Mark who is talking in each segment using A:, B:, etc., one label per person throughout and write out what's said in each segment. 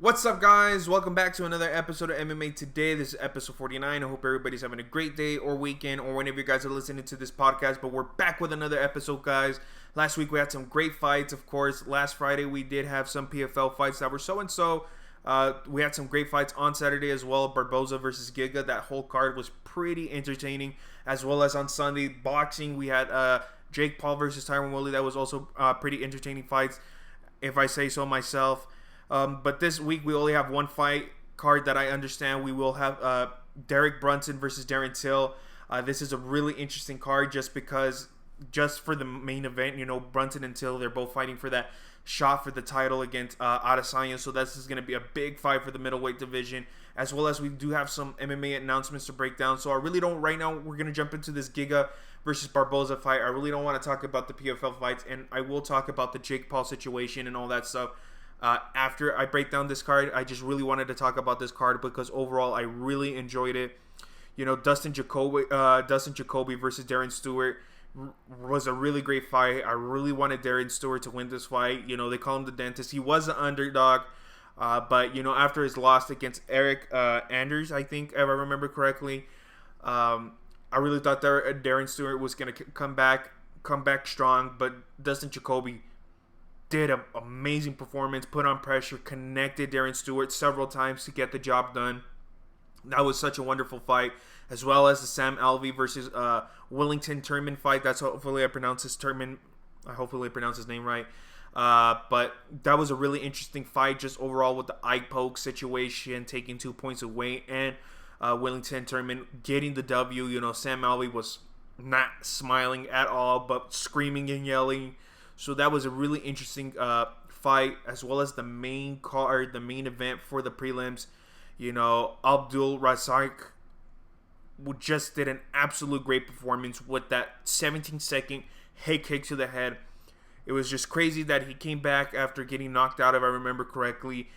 A: What's up, guys? Welcome back to another episode of MMA Today. This is episode 49. I hope everybody's having a great day or weekend or whenever you guys are listening to this podcast. But we're back with another episode, guys. Last week we had some great fights, of course. Last Friday we did have some PFL fights that were so-and-so. We had some great fights on Saturday as well. Barboza versus Giga. That whole card was pretty entertaining. As well as on Sunday, boxing, we had Jake Paul versus Tyron Woodley. That was also pretty entertaining fights, if I say so myself. But this week we only have one fight card that I understand. We will have Derek Brunson versus Darren Till. This is a really interesting card just for the main event. You know, Brunson and Till, they're both fighting for that shot for the title against Adesanya. So this is going to be a big fight for the middleweight division, as well as we do have some MMA announcements to break down. So I really don't, right now we're going to jump into this Giga versus Barboza fight. I really don't want to talk about the PFL fights, and I will talk about the Jake Paul situation and all that stuff. After I break down this card, I just really wanted to talk about this card because overall I really enjoyed it. You know, Dustin Jacoby versus Darren Stewart was a really great fight. I really wanted Darren Stewart to win this fight. You know, they call him the dentist. He was an underdog, but you know, after his loss against Eric Anders, I think, if I remember correctly, I really thought Darren Stewart was gonna come back strong, but Dustin Jacoby did an amazing performance, put on pressure, connected Darren Stewart several times to get the job done. That was such a wonderful fight, as well as the Sam Alvey versus Wellington Turman fight. Hopefully I pronounce his name right. But that was a really interesting fight, just overall with the eye poke situation, taking 2 points away, and Wellington Turman getting the W. You know, Sam Alvey was not smiling at all, but screaming and yelling. So that was a really interesting fight, as well as the main card, the main event for the prelims. You know, Abdul Razak just did an absolute great performance with that 17-second head kick to the head. It was just crazy that he came back after getting knocked out, if I remember correctly.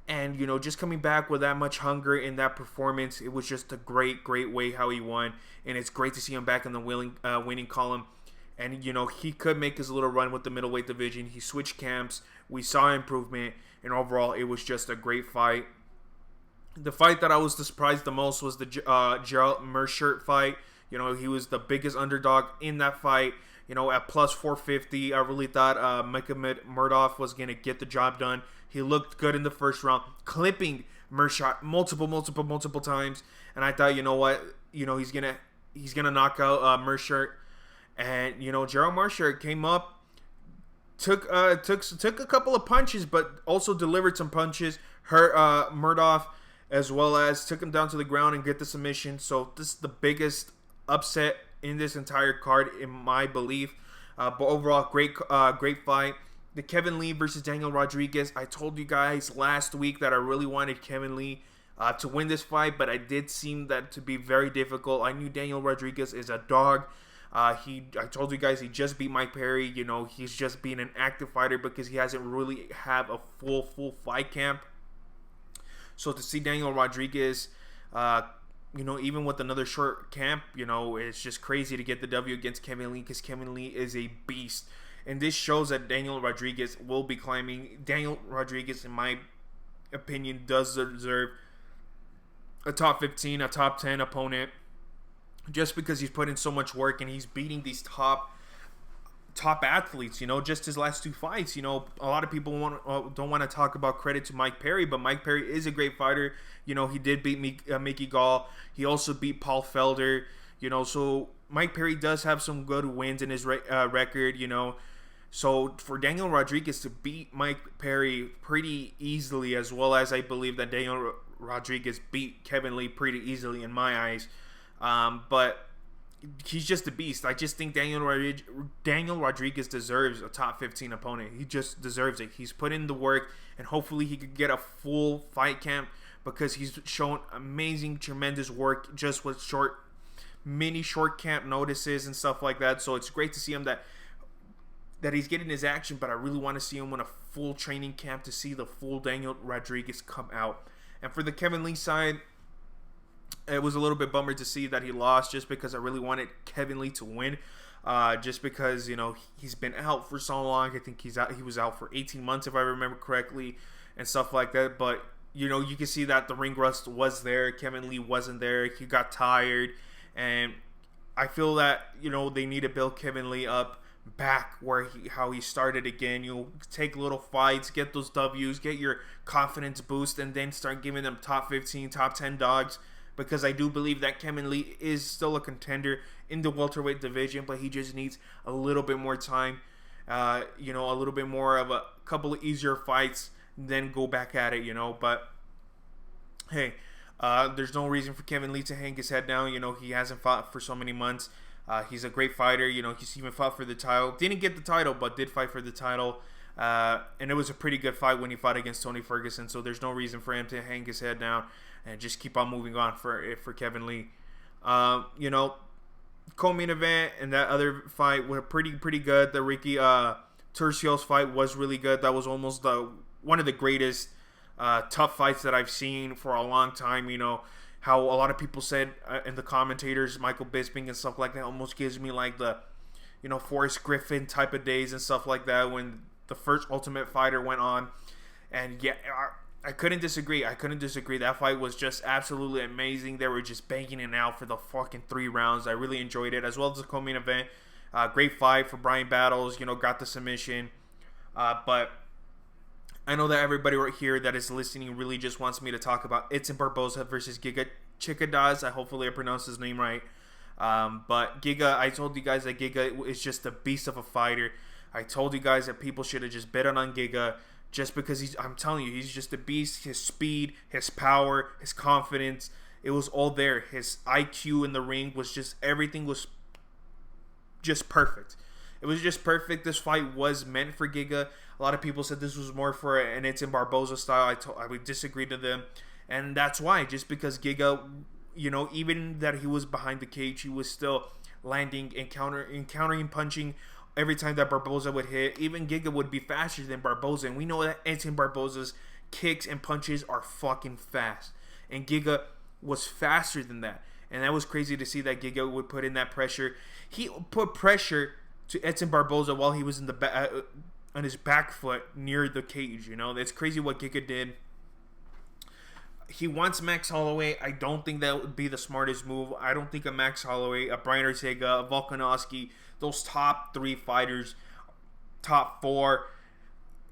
A: And, you know, just coming back with that much hunger in that performance, it was just a great way how he won. And it's great to see him back in the winning column. And, you know, he could make his little run with the middleweight division. He switched camps. We saw improvement. And overall, it was just a great fight. The fight that I was surprised the most was the Gerald Meerschaert fight. You know, he was the biggest underdog in that fight. You know, at plus 450, I really thought Mekhamed Murdoch was going to get the job done. He looked good in the first round, clipping Meerschaert multiple times. And I thought, you know what? You know, he's gonna knock out Meerschaert. And, you know, Gerald Meerschaert came up, took a couple of punches, but also delivered some punches, hurt Murdoch, as well as took him down to the ground and get the submission. So this is the biggest upset in this entire card, in my belief. But overall, great fight. The Kevin Lee versus Daniel Rodriguez. I told you guys last week that I really wanted Kevin Lee to win this fight, but I did seem that to be very difficult. I knew Daniel Rodriguez is a dog. I told you guys he just beat Mike Perry. You know, he's just being an active fighter because he hasn't really have a full fight camp. So to see Daniel Rodriguez, you know, even with another short camp, you know, it's just crazy to get the W against Kevin Lee because Kevin Lee is a beast. And this shows that Daniel Rodriguez will be climbing. Daniel Rodriguez, in my opinion, does deserve a top 15, a top 10 opponent, just because he's put in so much work and he's beating these top athletes. You know, just his last two fights. You know, a lot of people don't want to talk about credit to Mike Perry, but Mike Perry is a great fighter. You know, he did beat Mickey Gall. He also beat Paul Felder. You know, so Mike Perry does have some good wins in his record. You know, so for Daniel Rodriguez to beat Mike Perry pretty easily, as well as I believe that Daniel Rodriguez beat Kevin Lee pretty easily in my eyes. But he's just a beast. I just think Daniel Rodriguez deserves a top 15 opponent. He just deserves it. He's put in the work, and hopefully he could get a full fight camp because he's shown amazing, tremendous work just with short camp notices and stuff like that. So it's great to see him that he's getting his action, but I really want to see him in a full training camp to see the full Daniel Rodriguez come out. And for the Kevin Lee side, it was a little bit bummer to see that he lost, just because I really wanted Kevin Lee to win. Just because, you know, he's been out for so long. I think he was out for 18 months, if I remember correctly. and stuff like that. But, you know, you can see that the ring rust was there. Kevin Lee wasn't there. He got tired. And I feel that, you know, they need to build Kevin Lee up back how he started again. You'll take little fights, get those W's, get your confidence boost, and then start giving them top 15, top 10 dogs. Because I do believe that Kevin Lee is still a contender in the welterweight division, but he just needs a little bit more time. You know, a little bit more of a couple of easier fights, then go back at it, you know. But, hey, there's no reason for Kevin Lee to hang his head down. You know, he hasn't fought for so many months. He's a great fighter. You know, he's even fought for the title. Didn't get the title, but did fight for the title. And it was a pretty good fight when he fought against Tony Ferguson. So there's no reason for him to hang his head down and just keep on moving on for Kevin Lee. You know, co-main event and that other fight were pretty good. The Ricky Turcios fight was really good. That was almost one of the greatest tough fights that I've seen for a long time. You know, how a lot of people said in the commentators, Michael Bisping and stuff like that, almost gives me like the, you know, Forrest Griffin type of days and stuff like that when the first Ultimate Fighter went on. And yeah, I couldn't disagree. That fight was just absolutely amazing. They were just banging it out for the fucking 3 rounds. I really enjoyed it, as well as the co-main event. Great fight for Brian Battles. You know, got the submission. But I know that everybody right here that is listening really just wants me to talk about Edson Barboza versus Giga Chikadze. Hopefully I pronounced his name right. But Giga, I told you guys that Giga is just a beast of a fighter. I told you guys that people should have just bet on Giga just because I'm telling you, he's just a beast. His speed, his power, his confidence, it was all there. His IQ in the ring was just, everything was just perfect. It was just perfect. This fight was meant for Giga. A lot of people said this was more for an Edson Barboza style. I would disagree to them. And that's why. Just because Giga, you know, even that he was behind the cage, he was still landing and countering, punching every time that Barboza would hit. Even Giga would be faster than Barboza. And we know that Edson Barboza's kicks and punches are fucking fast. And Giga was faster than that. And that was crazy to see that Giga would put in that pressure. He put pressure to Edson Barboza while he was in the on his back foot near the cage. You know, it's crazy what Giga did. He wants Max Holloway. I don't think that would be the smartest move. I don't think a Max Holloway, a Brian Ortega, a Volkanovski, those top 3 fighters, top 4,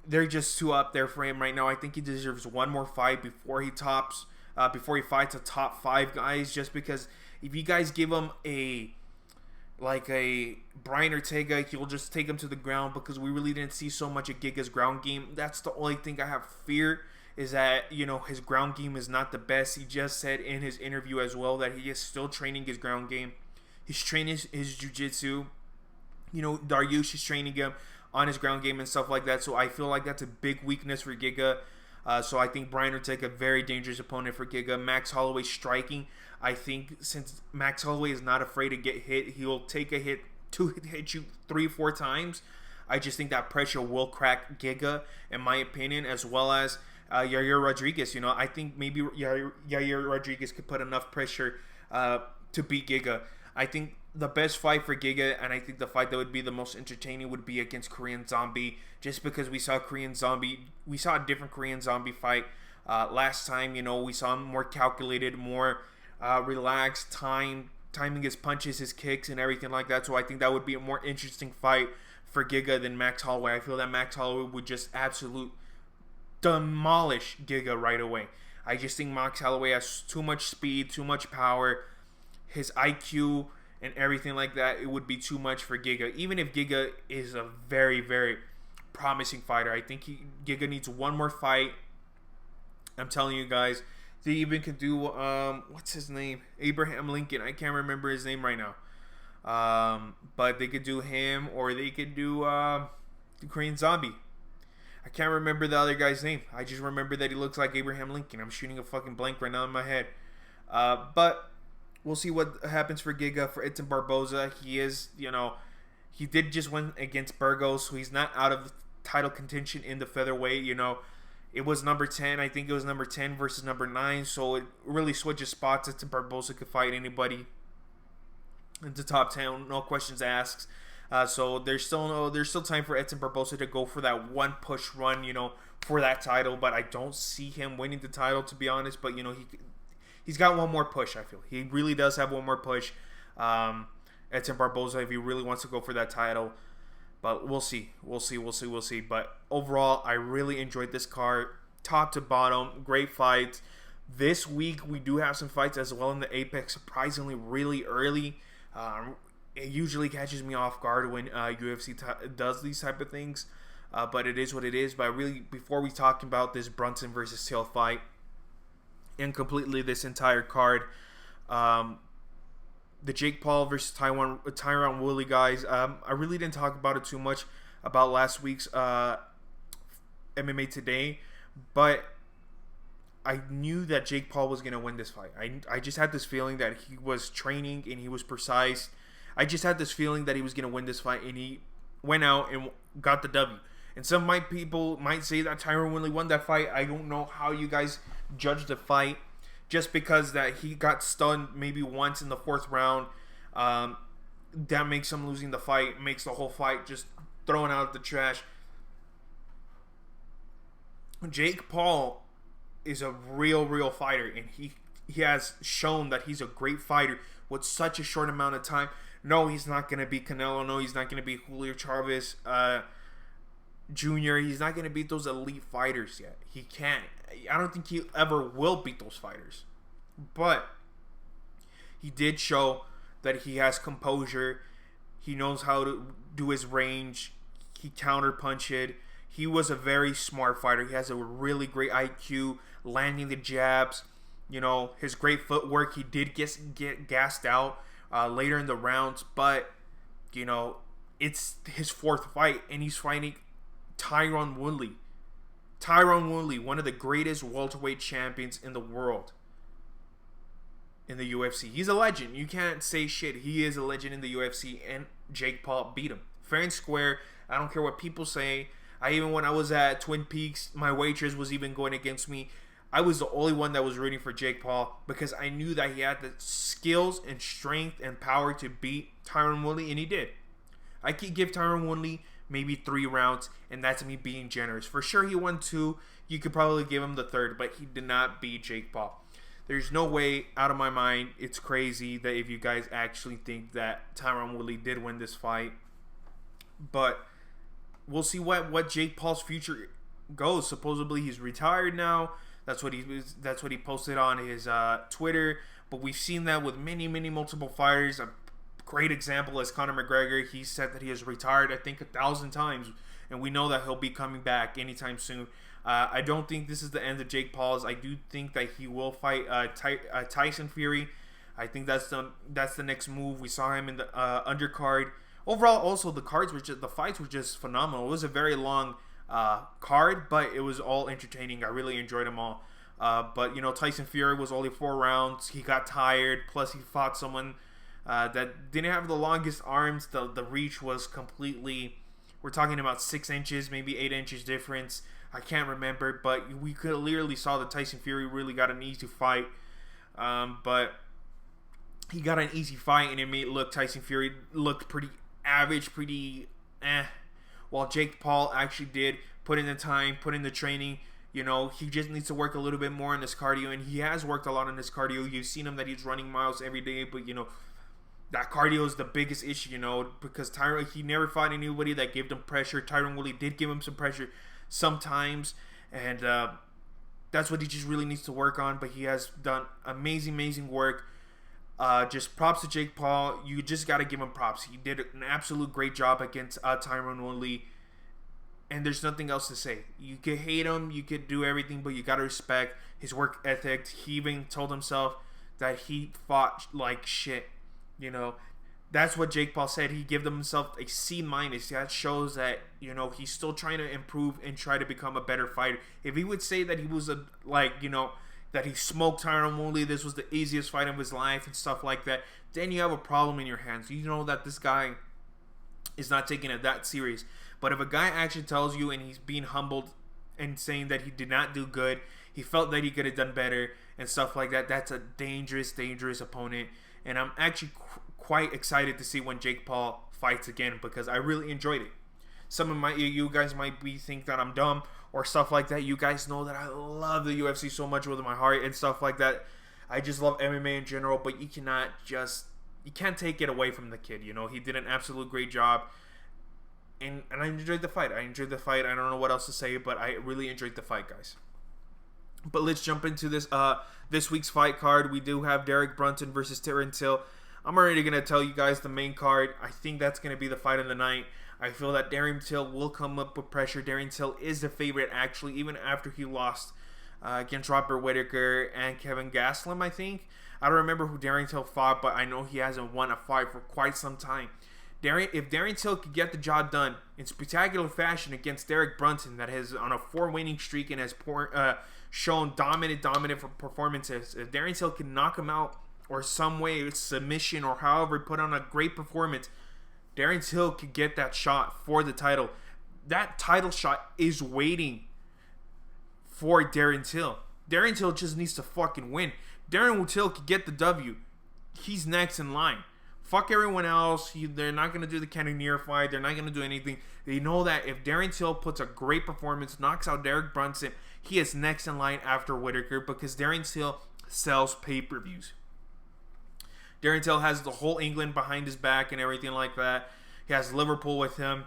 A: they're just too up there for him right now. I think he deserves one more fight before he fights a top 5 guys. Just because if you guys give him a Brian Ortega, he'll just take him to the ground, because we really didn't see so much of Giga's ground game. That's the only thing I have fear, is that, you know, his ground game is not the best. He just said in his interview as well that he is still training his ground game. He's training his jiu-jitsu. You know, Dariush is training him on his ground game and stuff like that. So I feel like that's a big weakness for Giga. So I think Brian Ortega, a very dangerous opponent for Giga. Max Holloway striking. I think since Max Holloway is not afraid to get hit, he'll take a hit to hit you 3-4 times. I just think that pressure will crack Giga, in my opinion, as well as Yair Rodriguez. You know, I think maybe Yair Rodriguez could put enough pressure to beat Giga. I think the best fight for Giga, and I think the fight that would be the most entertaining, would be against Korean Zombie, just because we saw a different Korean Zombie fight last time. You know, we saw him more calculated, more relaxed, timing his punches, his kicks, and everything like that. So I think that would be a more interesting fight for Giga than Max Holloway. I feel that Max Holloway would just absolute demolish Giga right away. I just think Max Holloway has too much speed, too much power. His IQ and everything like that, it would be too much for Giga. Even if Giga is a very, very promising fighter, I think Giga needs one more fight. I'm telling you guys, they even could do, what's his name? Abraham Lincoln. I can't remember his name right now. But they could do him, or they could do the Korean Zombie. I can't remember the other guy's name. I just remember that he looks like Abraham Lincoln. I'm shooting a fucking blank right now in my head. But we'll see what happens for Giga. For Edson Barboza, he is, you know, he did just win against Burgos, so he's not out of title contention in the featherweight. You know, it was number 10. I think it was number 10 versus number 9, so it really switches spots. Edson Barboza could fight anybody into top 10, no questions asked. So there's still time for Edson Barboza to go for that one push run, you know, for that title, but I don't see him winning the title, to be honest. But he's got one more push. I feel he really does have one more push. Edson Barboza, if he really wants to go for that title. But we'll see. But overall, I really enjoyed this card, top to bottom. Great fights. This week we do have some fights as well in the Apex, surprisingly really early. It usually catches me off guard when UFC does these type of things, but it is what it is. But really, before we talk about this Brunson versus Till fight and completely this entire card, the Jake Paul versus Tyron Woodley guys, I really didn't talk about it too much about last week's MMA Today, but I knew that Jake Paul was going to win this fight. I just had this feeling that he was training and he was precise. I just had this feeling that he was going to win this fight, and he went out and got the W. And some people might say that Tyron Woodley won that fight. I don't know how you guys judge the fight, just because that he got stunned maybe once in the fourth round. That makes him losing the fight, makes the whole fight just thrown out the trash. Jake Paul is a real fighter, and he has shown that he's a great fighter with such a short amount of time. No, he's not going to be Canelo. No, he's not going to be Julio Chavez Jr. He's not going to beat those elite fighters yet. He can't. I don't think he ever will beat those fighters. But he did show that he has composure. He knows how to do his range. He counter-punched. He was a very smart fighter. He has a really great IQ, landing the jabs. His great footwork. He did get gassed out later in the rounds, but it's his fourth fight, and he's fighting Tyron Woodley. Tyron Woodley, one of the greatest welterweight champions in the world, in the UFC. He's a legend. You can't say shit. He is a legend in the UFC, and Jake Paul beat him fair and square. I don't care what people say. When I was at Twin Peaks, my waitress was even going against me. I was the only one that was rooting for Jake Paul, because I knew that he had the skills and strength and power to beat Tyron Woodley, and he did. I could give Tyron Woodley maybe 3 rounds, and that's me being generous. For sure he won 2. You could probably give him the 3rd, but he did not beat Jake Paul. There's no way out of my mind. It's crazy that if you guys actually think that Tyron Woodley did win this fight. But we'll see what Jake Paul's future goes. Supposedly he's retired now. That's what he posted on his Twitter. But we've seen that with many multiple fighters. A great example is Conor McGregor. He said that he has retired, I think, 1,000 times, and we know that he'll be coming back anytime soon. I don't think this is the end of Jake Paul's. I do think that he will fight Tyson Fury. I think that's the next move. We saw him in the undercard. Overall, also the fights were just phenomenal. It was a very long card, but it was all entertaining. I really enjoyed them all. But Tyson Fury was only 4 rounds. He got tired. Plus, he fought someone that didn't have the longest arms. The reach was completely. We're talking about 6 inches, maybe 8 inches difference. I can't remember, but we clearly saw that Tyson Fury really got an easy fight. But he got an easy fight, and it made Tyson Fury looked pretty average, pretty while Jake Paul actually did put in the time, put in the training. He just needs to work a little bit more on his cardio, and he has worked a lot on his cardio. You've seen him that he's running miles every day, but that cardio is the biggest issue, because he never fought anybody that gave him pressure. Tyron Woodley did give him some pressure sometimes, and that's what he just really needs to work on. But he has done amazing work. Just props to Jake Paul. You just got to give him props. He did an absolute great job against Tyron Woodley, and there's nothing else to say. You could hate him, you could do everything, but you got to respect his work ethic. He even told himself that he fought like shit. That's what Jake Paul said. He gave himself a C-. That shows that he's still trying to improve and try to become a better fighter. If he would say that he was that he smoked Tyron Woodley, this was the easiest fight of his life and stuff like that, then you have a problem in your hands. You know that this guy is not taking it that serious. But if a guy actually tells you and he's being humbled and saying that he did not do good, he felt that he could have done better and stuff like that, that's a dangerous opponent. And I'm actually quite excited to see when Jake Paul fights again, because I really enjoyed it. Some of you guys might think that I'm dumb or stuff like that. You guys know that I love the UFC so much with my heart and stuff like that. I just love MMA in general, but you can't take it away from the kid. You know, he did an absolute great job. And I enjoyed the fight. I don't know what else to say, but I really enjoyed the fight, guys. But let's jump into this week's fight card. We do have Derek Brunson versus Darren Till. I'm already going to tell you guys the main card. I think that's going to be the fight of the night. I feel that Darren Till will come up with pressure. Darren Till is the favorite, actually, even after he lost against Robert Whittaker and Kevin Gastelum, I think. I don't remember who Darren Till fought, but I know he hasn't won a fight for quite some time. If Darren Till could get the job done in spectacular fashion against Derek Brunson, that is on a 4-winning streak and has shown dominant performances, if Darren Till can knock him out or some way, submission or however, put on a great performance, Darren Till could get that shot for the title. That title shot is waiting for Darren Till. Darren Till just needs to fucking win. Darren Till could get the W. He's next in line. Fuck everyone else. They're not going to do the Cannonier fight. They're not going to do anything. They know that if Darren Till puts a great performance, knocks out Derek Brunson, he is next in line after Whittaker because Darren Till sells pay-per-views. Darren Till has the whole England behind his back and everything like that. He has Liverpool with him.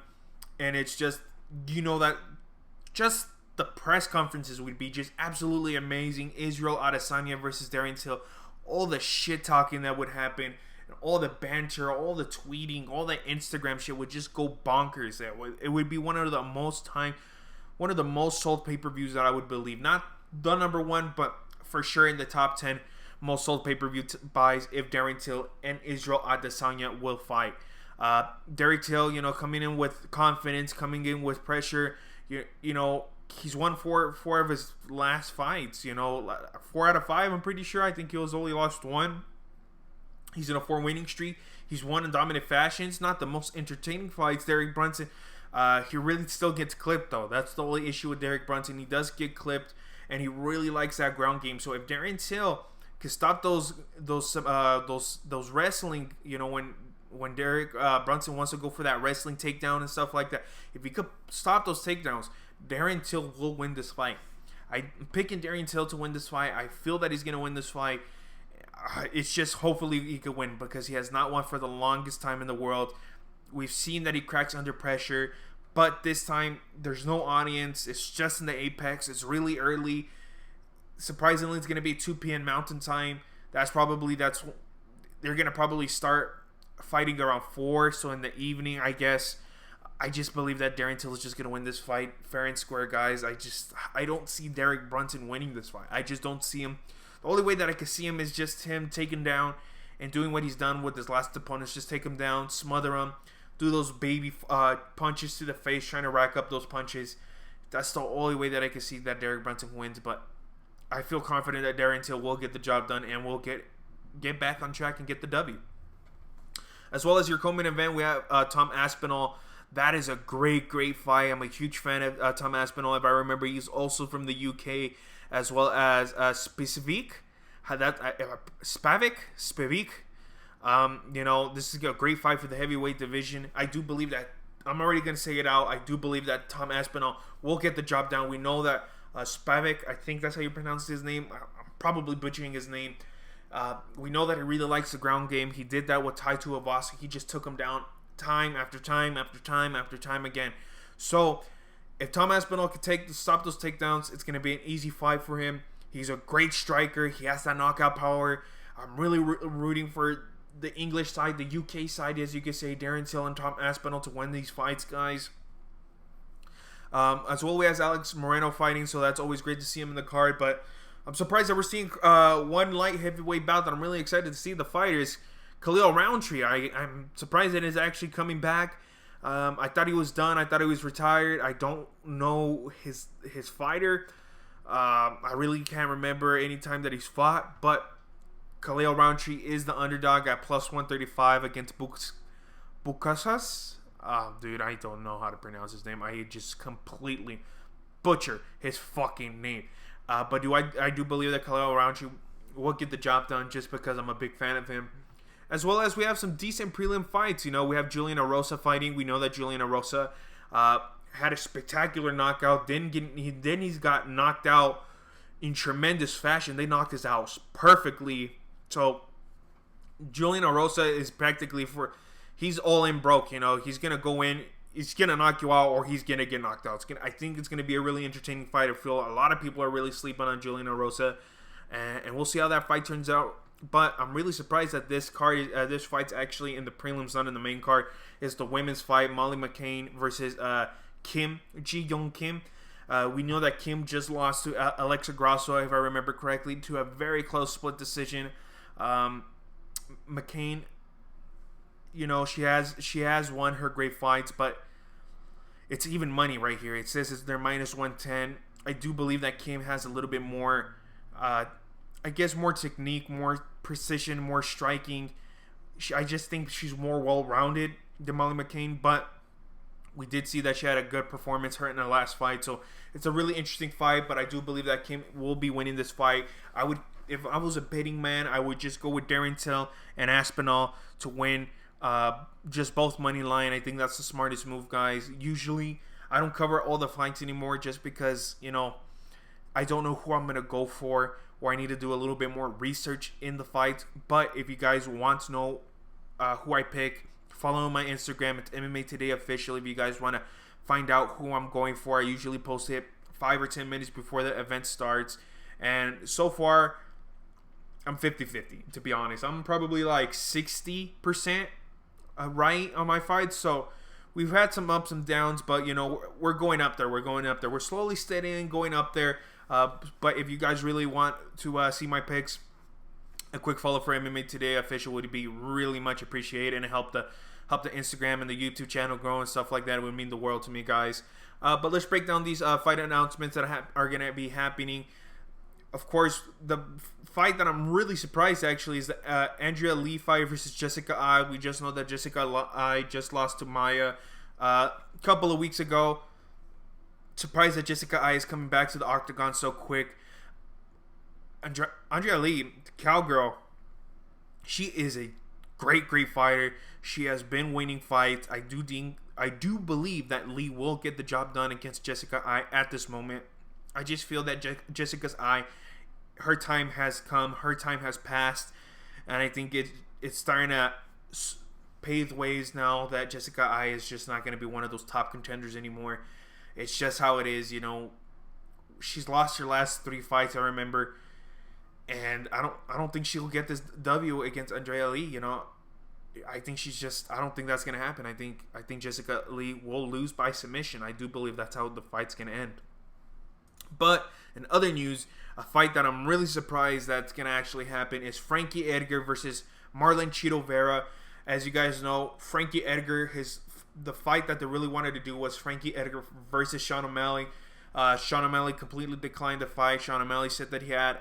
A: And it's just, you know, that just the press conferences would be just absolutely amazing. Israel Adesanya versus Darren Till. All the shit talking that would happen. All the banter, all the tweeting, all the Instagram shit would just go bonkers. It would be one of the most sold pay-per-views that I would believe. Not the number one, but for sure in the top 10 most sold pay-per-view buys if Darren Till and Israel Adesanya will fight. Derek Till, you know, coming in with confidence, coming in with pressure. You know, he's won four of his last fights. You know, 4 out of 5. I'm pretty sure. I think he was only lost 1. He's in a 4-winning streak. He's won in dominant fashion. It's not the most entertaining fights. Derek Brunson, he really still gets clipped, though. That's the only issue with Derek Brunson. He does get clipped, and he really likes that ground game. So if Darren Till can stop those wrestling, you know, when Derek Brunson wants to go for that wrestling takedown and stuff like that, if he could stop those takedowns, Darren Till will win this fight. I'm picking Darren Till to win this fight. I feel that he's going to win this fight. It's just hopefully he could win because he has not won for the longest time in the world. We've seen that he cracks under pressure, but this time there's no audience. It's just in the Apex. It's really early. Surprisingly, it's going to be 2 p.m. Mountain Time. They're going to probably start fighting around 4, so in the evening, I guess. I just believe that Darren Till is just going to win this fight fair and square, guys. I don't see Derek Brunson winning this fight. I just don't see him. The only way that I can see him is just him taking down and doing what he's done with his last opponents. Just take him down, smother him, do those baby punches to the face, trying to rack up those punches. That's the only way that I can see that Derek Brunson wins. But I feel confident that Darren Till will get the job done and will get back on track and get the W. As well as your co-main event, we have Tom Aspinall. That is a great fight. I'm a huge fan of Tom Aspinall. If I remember, he's also from the UK, as well as Spivak. You know, this is a great fight for the heavyweight division. I do believe that, I'm already going to say it out, I do believe that Tom Aspinall will get the job done. We know that Spivak, I think that's how you pronounce his name. I'm probably butchering his name. We know that he really likes the ground game. He did that with Tai Tuivasa. He just took him down time after time again. So if Tom Aspinall can stop those takedowns, it's going to be an easy fight for him. He's a great striker. He has that knockout power. I'm really rooting for the English side, the UK side, as you could say, Darren Till and Tom Aspinall to win these fights, guys. As well, we have Alex Moreno fighting, so that's always great to see him in the card. But I'm surprised that we're seeing one light heavyweight bout that I'm really excited to see the fighters. Khalil Roundtree, I'm surprised that he's actually coming back. I thought he was done. I thought he was retired. I don't know his fighter. I really can't remember any time that he's fought. But Khalil Roundtree is the underdog at plus 135 against Bukasas. Dude, I don't know how to pronounce his name. I just completely butcher his fucking name. But I do believe that Khalil Roundtree will get the job done just because I'm a big fan of him. As well as we have some decent prelim fights. You know, we have Julian Erosa fighting. We know that Julian Erosa had a spectacular knockout. Then he's got knocked out in tremendous fashion. They knocked his out perfectly. So Julian Erosa is practically he's all in broke. He's gonna go in. He's gonna knock you out, or he's gonna get knocked out. I think it's gonna be a really entertaining fight. I feel a lot of people are really sleeping on Julian Erosa, and we'll see how that fight turns out. But I'm really surprised that this fight's actually in the prelims, not in the main card. It's the women's fight: Molly McCain versus Ji Young Kim. We know that Kim just lost to Alexa Grasso, if I remember correctly, to a very close split decision. McCain, she has won her great fights, but it's even money right here. It says they're minus 110. I do believe that Kim has a little bit more, more technique, more precision, more striking. I just think she's more well-rounded than Molly McCain, but we did see that she had a good performance in her last fight, so it's a really interesting fight. But I do believe that Kim will be winning this fight. If I was a betting man, I would just go with Darren Till and Aspinall to win. Just both money line. I think that's the smartest move, guys. Usually, I don't cover all the fights anymore just because, I don't know who I'm going to go for, or I need to do a little bit more research in the fight. But if you guys want to know who I pick, follow my Instagram. It's MMA Today Official. If you guys want to find out who I'm going for, I usually post it 5 or 10 minutes before the event starts. And so far, I'm 50-50, to be honest. I'm probably like 60% right on my fights. So we've had some ups and downs, but we're going up there. We're slowly steadying, going up there. But if you guys really want to see my picks, a quick follow for MMA Today Official would be really much appreciated, and help the Instagram and the YouTube channel grow and stuff like that. It would mean the world to me, guys. But let's break down these fight announcements that are going to be happening. Of course, the fight that I'm really surprised actually is the Andrea Lee fight versus Jessica Ai. We just know that Jessica Ai just lost to Maya a couple of weeks ago. Surprised that Jessica Ai is coming back to the octagon so quick. Andrea Lee, the cowgirl, she is a great fighter. She has been winning fights. I do believe that Lee will get the job done against Jessica Ai at this moment. I just feel that Jessica's Ai, her time has come, her time has passed, and I think it's starting to pave ways now that Jessica Ai is just not going to be one of those top contenders anymore. It's just how it is, She's lost her last 3 fights, I remember, and I don't think she'll get this W against Andrea Lee. I think I don't think that's going to happen. I think Jessica Lee will lose by submission. I do believe that's how the fight's going to end. But in other news, a fight that I'm really surprised that's going to actually happen is Frankie Edgar versus Marlon Cheeto Vera. As you guys know, Frankie Edgar, the fight that they really wanted to do was Frankie Edgar versus Sean O'Malley. Sean O'Malley completely declined the fight. Sean O'Malley said that he had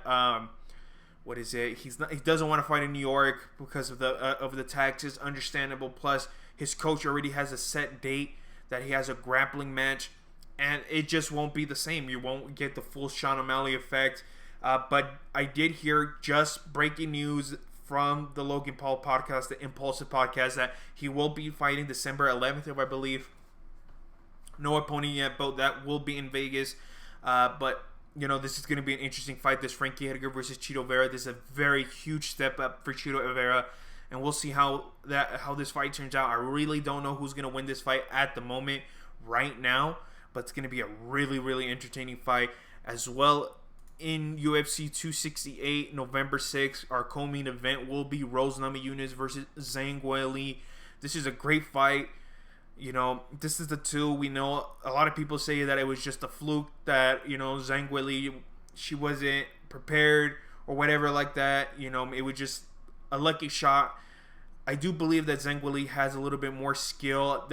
A: he doesn't want to fight in New York because of the taxes. Understandable. Plus, his coach already has a set date that he has a grappling match. And it just won't be the same. You won't get the full Sean O'Malley effect. But I did hear just breaking news from the Logan Paul podcast, the Impulsive podcast, that he will be fighting December 11th, if I believe. No opponent yet, but that will be in Vegas. But, this is going to be an interesting fight. This Frankie Edgar versus Cheeto Vera. This is a very huge step up for Cheeto Vera. And we'll see how this fight turns out. I really don't know who's going to win this fight at the moment right now. But it's going to be a really, really entertaining fight. As well, in UFC 268, November 6th, our co-main event will be Rose Namajunas versus Zhang Weili. This is a great fight. This is the two. We know a lot of people say that it was just a fluke, that, Zhang Weili, she wasn't prepared or whatever like that. It was just a lucky shot. I do believe that Zhang Weili has a little bit more skill.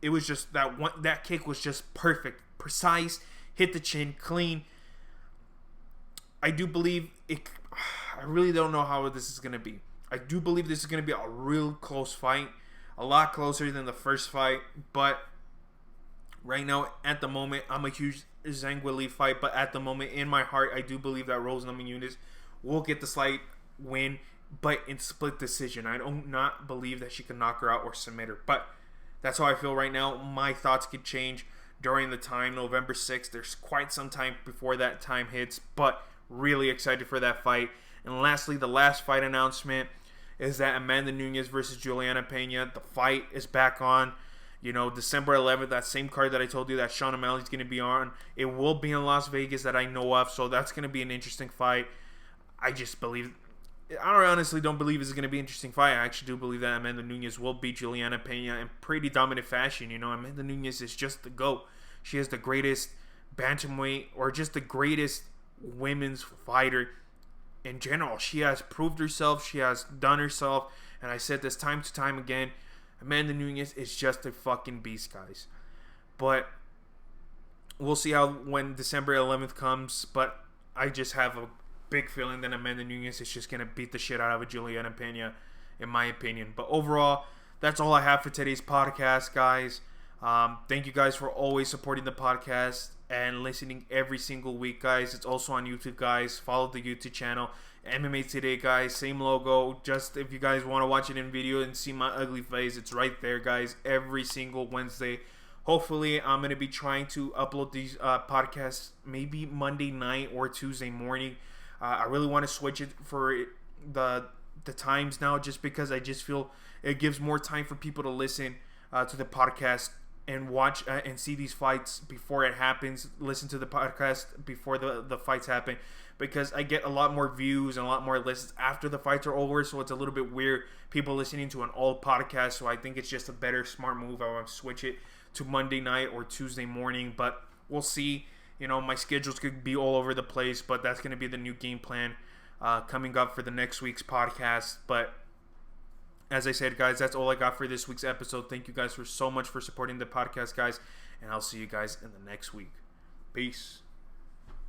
A: It was just that kick was just perfect, precise, hit the chin, clean. I do believe it. I really don't know how this is going to be. I do believe this is going to be a real close fight, a lot closer than the first fight. But right now, at the moment, I'm a huge Zhang Weili fight. But at the moment, in my heart, I do believe that Rose Namajunas will get the slight win, but in split decision. I do not believe that she can knock her out or submit her. But that's how I feel right now. My thoughts could change during the time, November 6th. There's quite some time before that time hits, but really excited for that fight. And lastly, the last fight announcement is that Amanda Nunes versus Juliana Pena. The fight is back on, December 11th, that same card that I told you that Sean O'Malley's going to be on. It will be in Las Vegas that I know of, so that's going to be an interesting fight. I honestly don't believe it's going to be an interesting fight. I actually do believe that Amanda Nunes will beat Juliana Pena in pretty dominant fashion. Amanda Nunes is just the GOAT. She is the greatest bantamweight, or just the greatest women's fighter in general. She has proved herself. She has done herself. And I said this time to time again, Amanda Nunes is just a fucking beast, guys. But we'll see when December 11th comes. But I just have a big feeling that Amanda Nunes is just going to beat the shit out of Juliana Pena, in my opinion. But overall, that's all I have for today's podcast, guys. Thank you guys for always supporting the podcast and listening every single week, guys. It's also on YouTube, guys. Follow the YouTube channel, MMA Today, guys. Same logo. Just if you guys want to watch it in video and see my ugly face, it's right there, guys. Every single Wednesday. Hopefully, I'm going to be trying to upload these podcasts maybe Monday night or Tuesday morning. I really want to switch it for the times now, just because I just feel it gives more time for people to listen to the podcast and watch and see these fights before it happens. Listen to the podcast before the fights happen, because I get a lot more views and a lot more listens after the fights are over. So it's a little bit weird people listening to an old podcast. So I think it's just a better, smart move. I want to switch it to Monday night or Tuesday morning, but we'll see. My schedules could be all over the place, but that's going to be the new game plan coming up for the next week's podcast. But as I said, guys, that's all I got for this week's episode. Thank you guys so much for supporting the podcast, guys, and I'll see you guys in the next week. Peace.